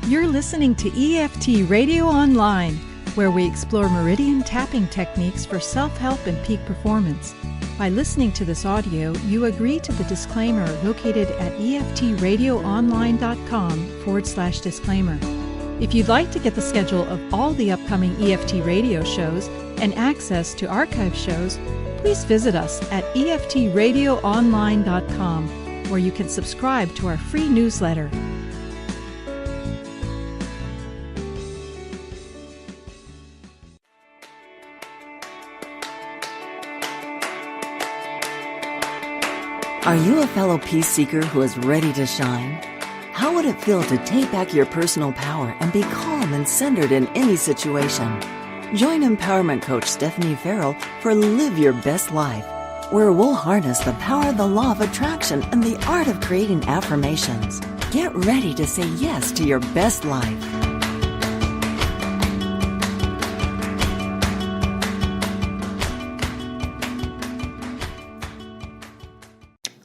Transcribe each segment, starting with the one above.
You're listening to EFT Radio Online, where we explore meridian tapping techniques for self-help and peak performance. By listening to this audio, you agree to the disclaimer located at eftradioonline.com/disclaimer. If you'd like to get the schedule of all the upcoming EFT radio shows and access to archive shows, please visit us at eftradioonline.com, where you can subscribe to our free newsletter. Are you a fellow peace seeker who is ready to shine? How would it feel to take back your personal power and be calm and centered in any situation? Join empowerment coach Stephenie Farrell for Live Your Best Life, where we'll harness the power of the law of attraction and the art of creating affirmations. Get ready to say yes to your best life.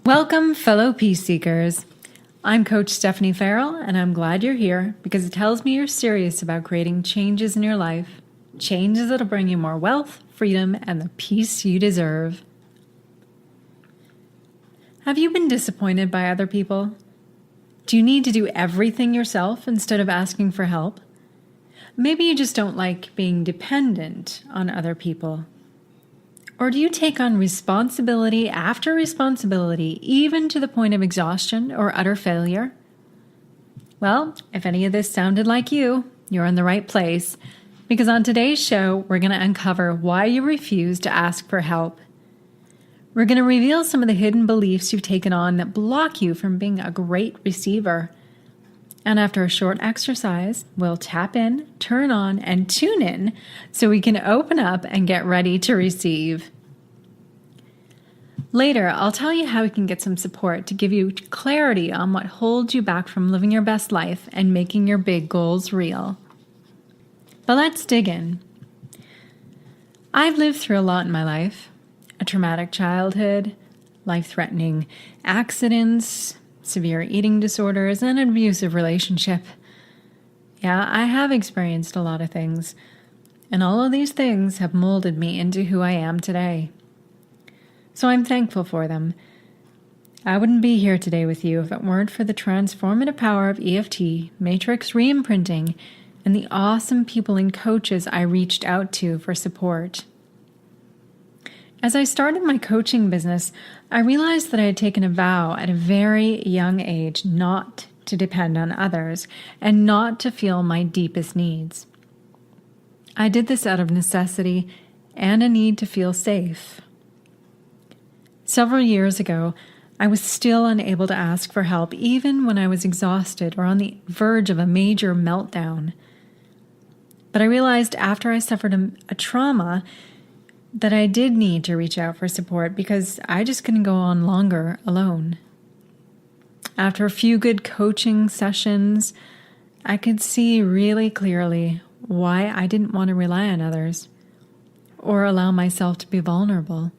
Welcome, fellow peace seekers. I'm Coach Stephenie Farrell, and I'm glad you're here because it tells me you're serious about creating changes in your life, changes that'll bring you more wealth, freedom, and the peace you deserve. Have you been disappointed by other people? Do you need to do everything yourself instead of asking for help? Maybe you just don't like being dependent on other people. Or do you take on responsibility after responsibility, even to the point of exhaustion or utter failure? Well, if any of this sounded like you, you're in the right place, because on today's show, we're going to uncover why you refuse to ask for help. We're going to reveal some of the hidden beliefs you've taken on that block you from being a great receiver. And after a short exercise, we'll tap in, turn on, and tune in so we can open up and get ready to receive. Later, I'll tell you how we can get some support to give you clarity on what holds you back from living your best life and making your big goals real. But let's dig in. I've lived through a lot in my life. A traumatic childhood, life-threatening accidents, severe eating disorders, and an abusive relationship. Yeah, I have experienced a lot of things, and all of these things have molded me into who I am today. So I'm thankful for them. I wouldn't be here today with you if it weren't for the transformative power of EFT, matrix reimprinting, and the awesome people and coaches I reached out to for support. As I started my coaching business, I realized that I had taken a vow at a very young age not to depend on others and not to feel my deepest needs. I did this out of necessity and a need to feel safe. Several years ago, I was still unable to ask for help even when I was exhausted or on the verge of a major meltdown. But I realized after I suffered a trauma that I did need to reach out for support because I just couldn't go on longer alone. After a few good coaching sessions, I could see really clearly why I didn't want to rely on others or allow myself to be vulnerable.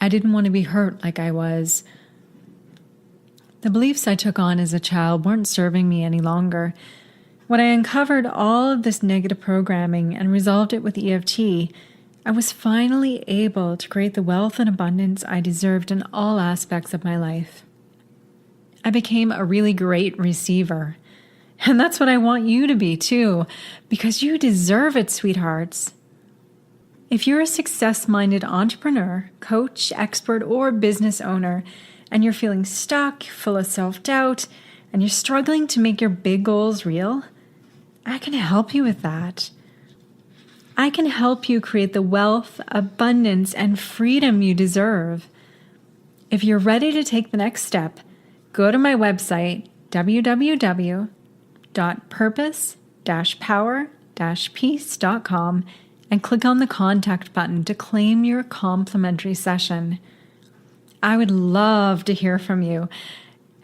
I didn't want to be hurt like I was. The beliefs I took on as a child weren't serving me any longer. When I uncovered all of this negative programming and resolved it with EFT, I was finally able to create the wealth and abundance I deserved in all aspects of my life. I became a really great receiver. And that's what I want you to be too, because you deserve it, sweethearts. If you're a success-minded entrepreneur, coach, expert, or business owner, and you're feeling stuck, full of self-doubt, and you're struggling to make your big goals real, I can help you with that. I can help you create the wealth, abundance, and freedom you deserve. If you're ready to take the next step, go to my website, www.purpose-power-peace.com, and click on the contact button to claim your complimentary session. I would love to hear from you,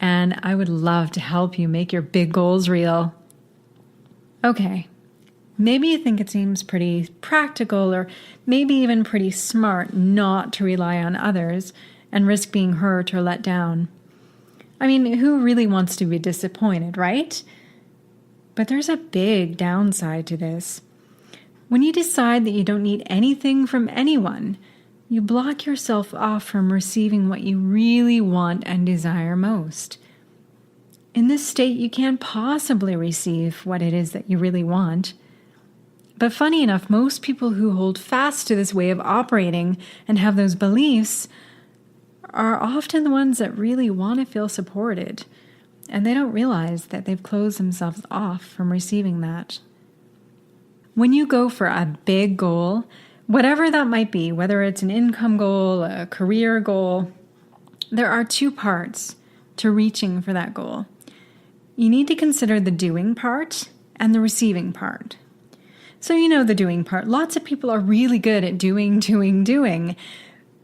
and I would love to help you make your big goals real. Okay. Maybe you think it seems pretty practical or maybe even pretty smart not to rely on others and risk being hurt or let down. I mean, who really wants to be disappointed, right? But there's a big downside to this. When you decide that you don't need anything from anyone, you block yourself off from receiving what you really want and desire most. In this state, you can't possibly receive what it is that you really want. But funny enough, most people who hold fast to this way of operating and have those beliefs are often the ones that really want to feel supported, and they don't realize that they've closed themselves off from receiving that. When you go for a big goal, whatever that might be, whether it's an income goal, a career goal, there are two parts to reaching for that goal. You need to consider the doing part and the receiving part. So you know the doing part. Lots of people are really good at doing,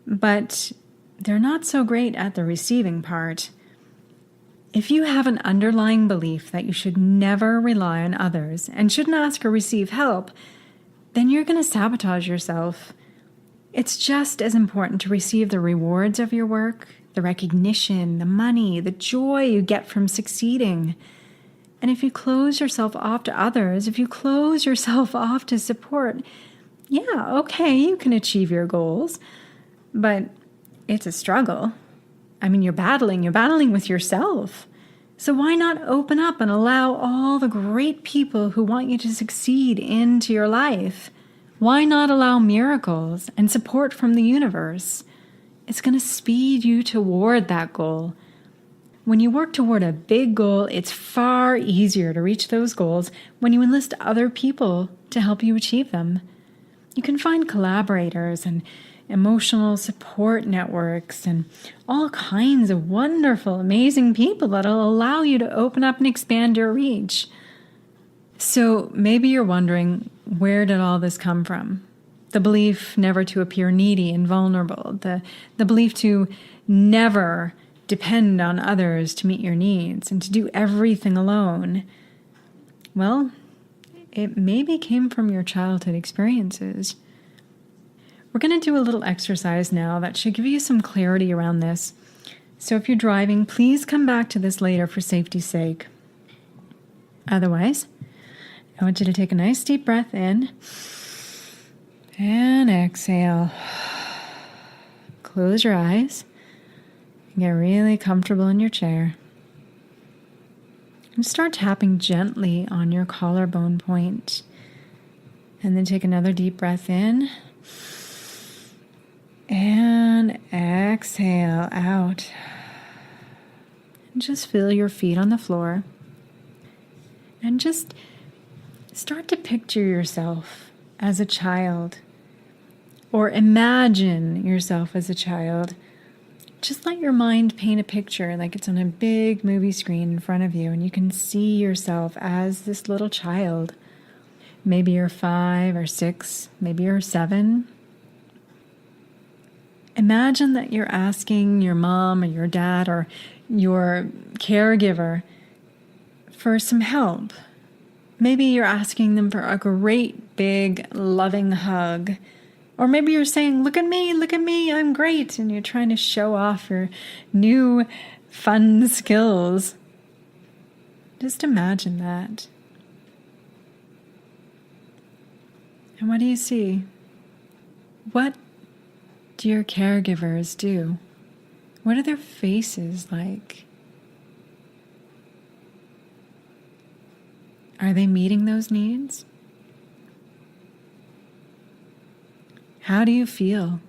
but they're not so great at the receiving part. If you have an underlying belief that you should never rely on others and shouldn't ask or receive help, then you're going to sabotage yourself. It's just as important to receive the rewards of your work, the recognition, the money, the joy you get from succeeding. And if you close yourself off to others, if you close yourself off to support, yeah, okay, you can achieve your goals, but it's a struggle. I mean, you're battling with yourself. So why not open up and allow all the great people who want you to succeed into your life? Why not allow miracles and support from the universe? It's going to speed you toward that goal. When you work toward a big goal, it's far easier to reach those goals when you enlist other people to help you achieve them. You can find collaborators and emotional support networks and all kinds of wonderful, amazing people that'll allow you to open up and expand your reach. So maybe you're wondering, where did all this come from? The belief never to appear needy and vulnerable, the belief to never depend on others to meet your needs and to do everything alone. Well, it maybe came from your childhood experiences. We're going to do a little exercise now that should give you some clarity around this. So if you're driving, please come back to this later for safety's sake. Otherwise, I want you to take a nice deep breath in and exhale. Close your eyes. Get really comfortable in your chair. And start tapping gently on your collarbone point. And then take another deep breath in. And exhale out. And just feel your feet on the floor. And just start to picture yourself as a child. Or imagine yourself as a child. Just let your mind paint a picture like it's on a big movie screen in front of you, and you can see yourself as this little child. Maybe you're 5 or 6, maybe you're 7. Imagine that you're asking your mom or your dad or your caregiver for some help. Maybe you're asking them for a great big loving hug. Or maybe you're saying, look at me, I'm great. And you're trying to show off your new fun skills. Just imagine that. And what do you see? What do your caregivers do? What are their faces like? Are they meeting those needs? How do you feel?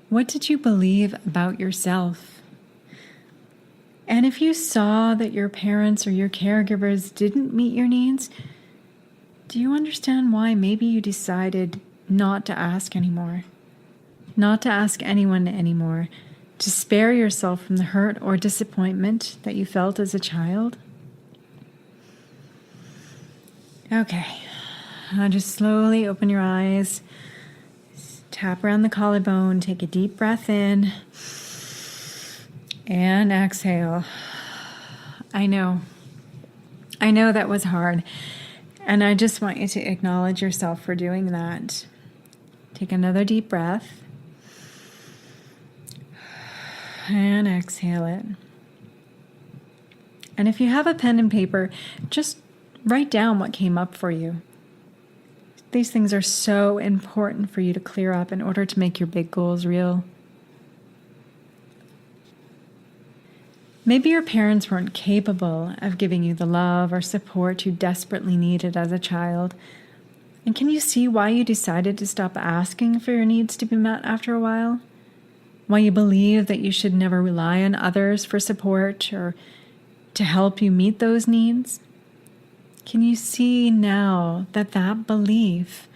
What did you believe about yourself? And if you saw that your parents or your caregivers didn't meet your needs, do you understand why maybe you decided not to ask anymore? Not to ask anyone anymore, to spare yourself from the hurt or disappointment that you felt as a child? Okay, now just slowly open your eyes, tap around the collarbone, take a deep breath in, and exhale. I know that was hard, and I just want you to acknowledge yourself for doing that. Take another deep breath, and exhale it. And if you have a pen and paper, just write down what came up for you. These things are so important for you to clear up in order to make your big goals real. Maybe your parents weren't capable of giving you the love or support you desperately needed as a child. And can you see why you decided to stop asking for your needs to be met after a while? Why you believe that you should never rely on others for support or to help you meet those needs? Can you see now that that belief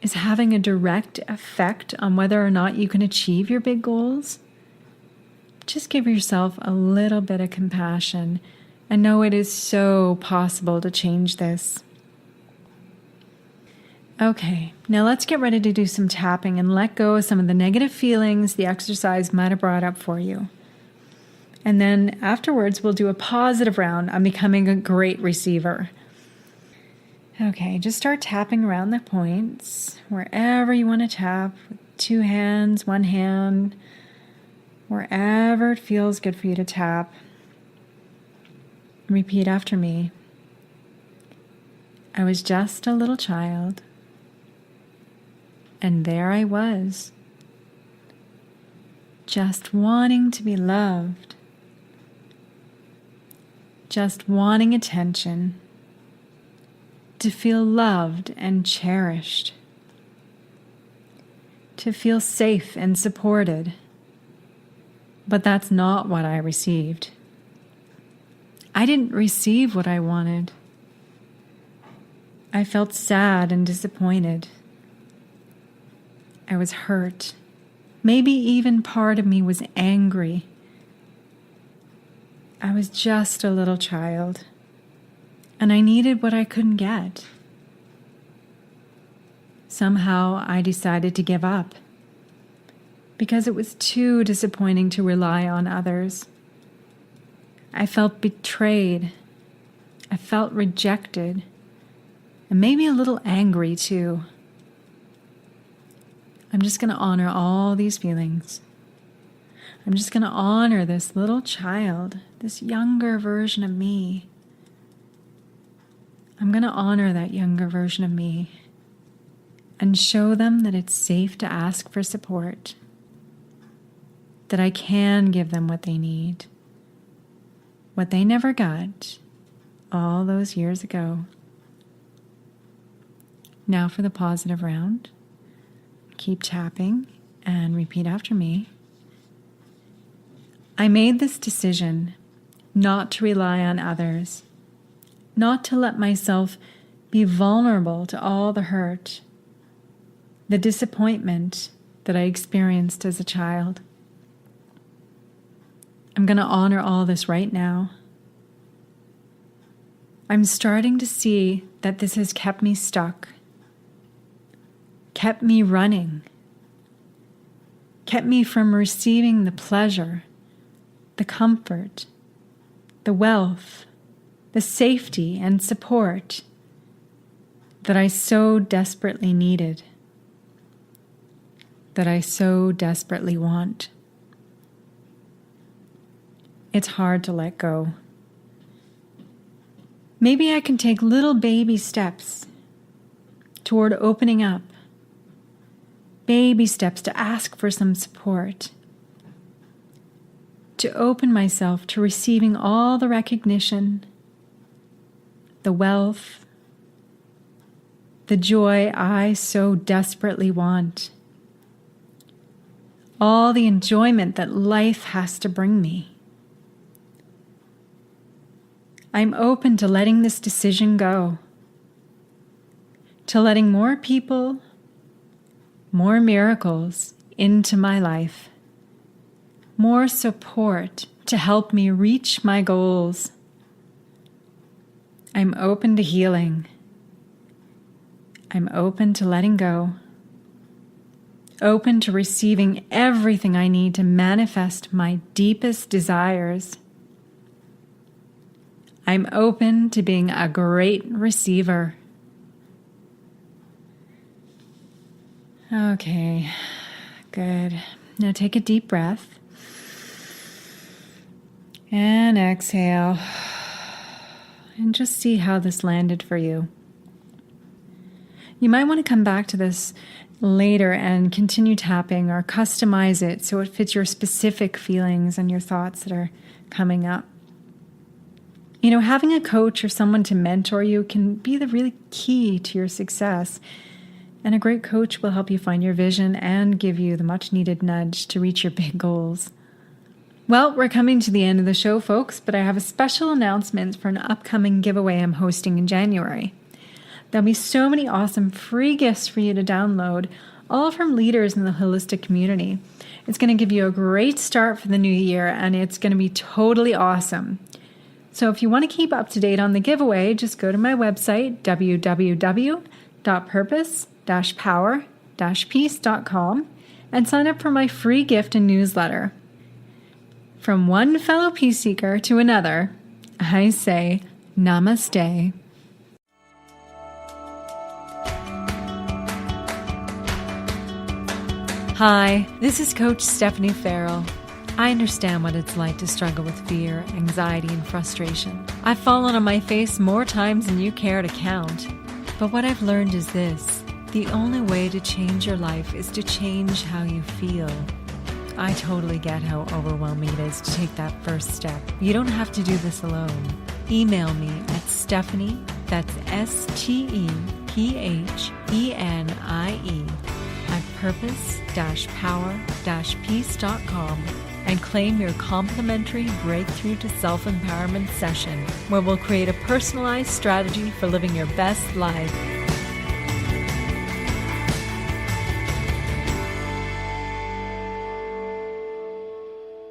is having a direct effect on whether or not you can achieve your big goals? Just give yourself a little bit of compassion and know it is so possible to change this. Okay, now let's get ready to do some tapping and let go of some of the negative feelings the exercise might have brought up for you. And then afterwards, we'll do a positive round on becoming a great receiver. Okay, just start tapping around the points, wherever you want to tap, with 2 hands, 1 hand, wherever it feels good for you to tap. Repeat after me. I was just a little child, and there I was, just wanting to be loved, just wanting attention, to feel loved and cherished, to feel safe and supported. But that's not what I received. I didn't receive what I wanted. I felt sad and disappointed. I was hurt. Maybe even part of me was angry. I was just a little child, and I needed what I couldn't get. Somehow I decided to give up because it was too disappointing to rely on others. I felt betrayed. I felt rejected, and maybe a little angry too. I'm just going to honor all these feelings. I'm just going to honor this little child, this younger version of me. I'm going to honor that younger version of me and show them that it's safe to ask for support, that I can give them what they need, what they never got all those years ago. Now for the positive round. Keep tapping and repeat after me. I made this decision not to rely on others, not to let myself be vulnerable to all the hurt, the disappointment that I experienced as a child. I'm going to honor all this right now. I'm starting to see that this has kept me stuck, kept me running, kept me from receiving the pleasure, the comfort, the wealth, the safety and support that I so desperately needed, that I so desperately want. It's hard to let go. Maybe I can take little baby steps toward opening up, baby steps to ask for some support, to open myself to receiving all the recognition, the wealth, the joy I so desperately want, all the enjoyment that life has to bring me. I'm open to letting this decision go, to letting more people, more miracles into my life, more support to help me reach my goals. I'm open to healing. I'm open to letting go, open to receiving everything I need to manifest my deepest desires. I'm open to being a great receiver. Okay, good. Now take a deep breath and exhale. and just see how this landed for you. You might want to come back to this later and continue tapping or customize it so it fits your specific feelings and your thoughts that are coming up. Having a coach or someone to mentor you can be the really key to your success. And a great coach will help you find your vision and give you the much needed nudge to reach your big goals. Well, we're coming to the end of the show, folks, but I have a special announcement for an upcoming giveaway I'm hosting in January. There'll be so many awesome free gifts for you to download, all from leaders in the holistic community. It's going to give you a great start for the new year, and it's going to be totally awesome. So if you want to keep up to date on the giveaway, just go to my website, www.purpose-power-peace.com, and sign up for my free gift and newsletter. From one fellow peace seeker to another, I say namaste. Hi, this is Coach Stephenie Farrell. I understand what it's like to struggle with fear, anxiety, and frustration. I've fallen on my face more times than you care to count. But what I've learned is this: the only way to change your life is to change how you feel. I totally get how overwhelming it is to take that first step. You don't have to do this alone. Email me at Stephenie, that's STEPHENIE, at purpose-power-peace.com and claim your complimentary Breakthrough to Self-Empowerment session, where we'll create a personalized strategy for living your best life.